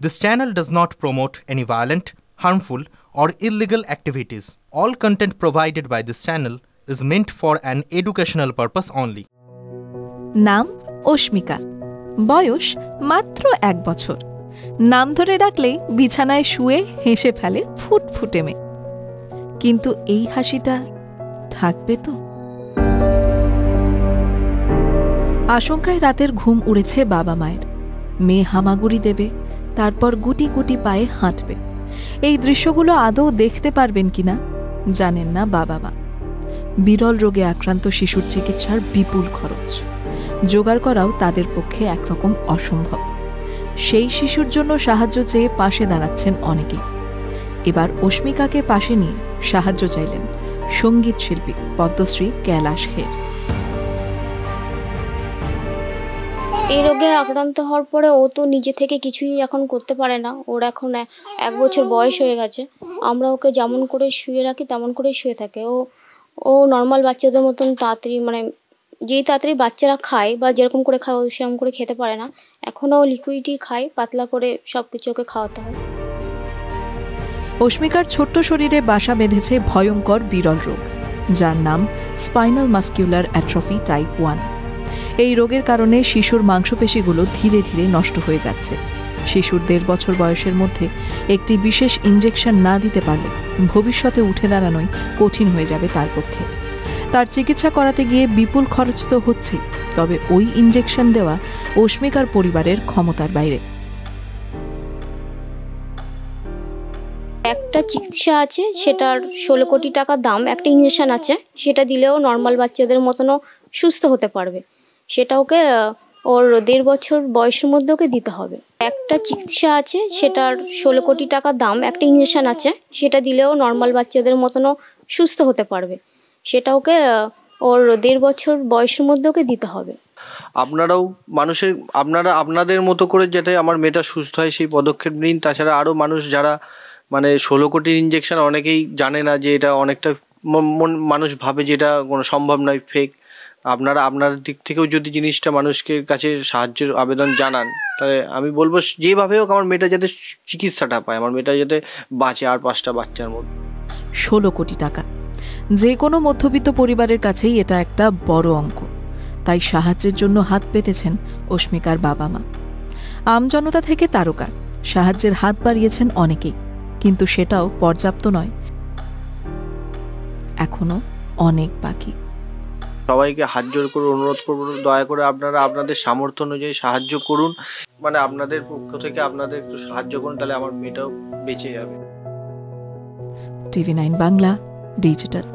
This channel does not promote any violent, harmful, or illegal activities. All content provided by this channel is meant for an educational purpose only. নাম অস্মিকা, বয়স মাত্র 1 বছর। নাম ধরে ডাকলেই বিছানায় শুয়ে হেসে ফেলে ফুটফুটে মেয়ে। কিন্তু এই হাসিটা থাকবে তো? আশঙ্কায় রাতের ঘুম উড়েছে বাবা মায়ের। মেয়ে হামাগুড়ি দেবে, তারপর গুটি গুটি পায়ে হাঁটবে। এই দৃশ্যগুলো আদৌ দেখতে পারবেন কিনা জানেন না বাবা মা। বিরল রোগে আক্রান্ত শিশুর চিকিৎসার বিপুল খরচ জোগাড় করাও তাদের পক্ষে একরকম অসম্ভব। সেই শিশুর জন্য সাহায্য চেয়ে পাশে দাঁড়াচ্ছেন অনেকেই। এবার অস্মিকাকে পাশে নিয়ে সাহায্য চাইলেন সঙ্গীত শিল্পী পদ্মশ্রী কৈলাশ খের। এই রোগে আক্রান্ত হওয়ার পরে ও তো নিজে থেকে কিছুই এখন করতে পারে না। ওর এখন 1 বছর বয়স হয়ে গেছে। আমরা ওকে যেমন করে শুয়ে রাখি তেমন করেই শুয়ে থাকে। ও নর্মাল বাচ্চাদের মতন তাড়াতাড়ি যেই তাড়াতাড়ি বাচ্চারা খায় বা যেরকম করে খায় ও সেরকম করে খেতে পারে না। এখনও ও লিকুইডই খায়, পাতলা করে সব কিছু ওকে খাওয়াতে হয়। অস্মিকার ছোট্ট শরীরে বাসা বেঁধেছে ভয়ঙ্কর বিরল রোগ, যার নাম স্পাইনাল মাস্কুলার অ্যাট্রফি টাইপ 1। এই রোগের কারণে শিশুর মাংসপেশিগুলো ধীরে ধীরে নষ্ট হয়ে যাচ্ছে। শিশুর 1.5 বছর বয়সের মধ্যে একটি বিশেষ ইনজেকশন না দিতে পারলে ভবিষ্যতে উঠে দাঁড়ানোই কঠিন হয়ে যাবে তার পক্ষে। তার চিকিৎসা করাতে গিয়ে বিপুল খরচ তো হচ্ছেই, তবে ওই ইনজেকশন দেওয়া অস্মিকার পরিবারের ক্ষমতার বাইরে। একটা চিকিৎসা আছে, সেটার 16 কোটি টাকা দাম। একটা ইনজেকশন আছে, সেটা দিলেও নর্মাল বাচ্চাদের মতনও সুস্থ হতে পারবে। সেটা ওকে ওর 1.5 বছর বয়সের মধ্যে ওকে দিতে হবে। একটা চিকিৎসা আছে, সেটার 16 কোটি টাকা দাম। একটা ইনজেকশন আছে, সেটা দিলেও নর্মাল বাচ্চাদের মতনও সুস্থ হতে পারবে। সেটা ওকে ওর 1.5 বছর বয়সের মধ্যে ওকে দিতে হবে। আপনারাও আপনাদের মতো করে যাতে আমার মেয়েটা সুস্থ হয় সেই পদক্ষেপ নিন। তাছাড়া আরও মানুষ যারা 16 কোটির ইনজেকশন অনেকেই জানে না যে এটা অনেকটা মানুষ ভাবে যে এটা কোনো সম্ভব নয়, ফেক। আপনার দিক থেকেও যদি জিনিসটা মানুষকে কাছে সাহায্যের আবেদন জানান, তাহলে আমি বলবো যেভাবে হোক আমার মেয়েটা যাতে চিকিৎসাটা পায়, আমার মেয়েটা যাতে বাঁচে আর 5টা বাচ্চার মধ্যে। 16 কোটি টাকা যে কোনো মধ্যবিত্ত পরিবারের কাছেই এটা একটা বড় অঙ্ক। তাই সাহায্যের জন্য হাত পেতেছেন অস্মিকার বাবা মা। আমজনতা থেকে তারকা সাহায্যের হাত বাড়িয়েছেন অনেকেই, কিন্তু সেটাও পর্যাপ্ত নয়, এখনো অনেক বাকি। সবাইকে হাত জোর করে অনুরোধ করবো, দয়া করে আপনারা আপনাদের সামর্থ্য অনুযায়ী সাহায্য করুন। আপনাদের পক্ষ থেকে আপনাদের একটু সাহায্য করুন, তাহলে আমার মেয়েটাও বেঁচে যাবে। TV9 Bangla digital.